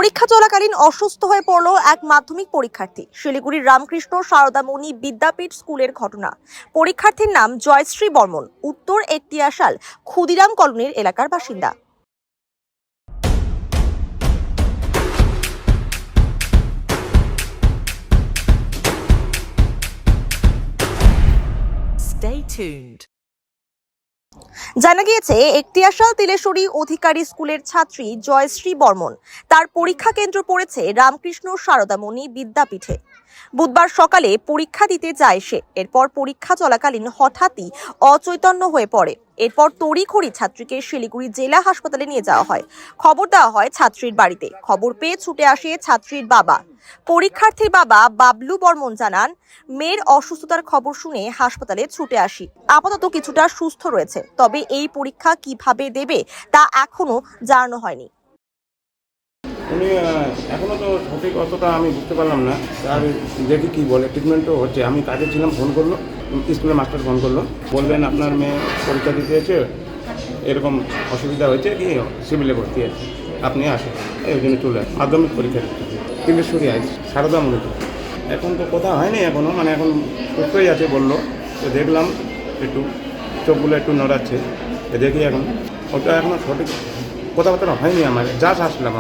পরীক্ষা চলাকালীন অসুস্থ হয়ে পড়ল এক মাধ্যমিক পরীক্ষার্থী। শিলিগুড়ির রামকৃষ্ণ সারদামণি বিদ্যাপীঠ স্কুলের ঘটনা। পরীক্ষার্থীর নাম জয়শ্রী বর্মন, উত্তর একটিয়াশাল ক্ষুদিরাম কলোনির এলাকার বাসিন্দা। Stay tuned. জানা গিয়েছে, একটিয়াশাল তিলেশ্বরী অধিকারী স্কুলের ছাত্রী জয়শ্রী বর্মন তার পরীক্ষা কেন্দ্র পড়েছে রামকৃষ্ণ সারদামণি বিদ্যাপীঠে। বুধবার সকালে পরীক্ষা দিতে যায় সে। এরপর পরীক্ষা চলাকালীন হঠাৎই অচৈতন্য হয়ে পড়ে। এরপর তড়িঘড়ি ছাত্রীকে শিলিগুড়ি জেলা হাসপাতালে নিয়ে যাওয়া হয়। খবর দেওয়া হয় ছাত্রীর বাড়িতে। খবর পেয়ে ছুটে আসে ছাত্রীর বাবা। পরীক্ষার্থীর বাবা বাবলু বর্মন জানান, মেয়ের অসুস্থতার খবর শুনে হাসপাতালে ছুটে আসি। আপাতত কিছুটা সুস্থ রয়েছে, তবে এই পরীক্ষা কিভাবে দেবে তা এখনো জানানো হয়নি। উনি এখনও তো সঠিক অতটা আমি বুঝতে পারলাম না। আর দেখি কী বলে, ট্রিটমেন্টও হচ্ছে। আমি কাজে ছিলাম, ফোন করলো, স্কুলের মাস্টার ফোন করলো, বললেন আপনার মেয়ে পরীক্ষা দিতে এসে এরকম অসুবিধা হয়েছে, কি সিভিলে ভর্তি আছে, আপনি আসেন। এই জন্য চলে আসেন। মাধ্যমিক পরীক্ষা দিতে তিলেশ্বরী আইস সারদামণি। এখন তো কথা হয়নি এখনও, মানে এখন সুস্থই আছে বললো। তো দেখলাম একটু চোখগুলো একটু নড়াচ্ছে, দেখি এখন ওটা এখনও সঠিক কথাবার্তা হয়নি। আমার যা আসলাম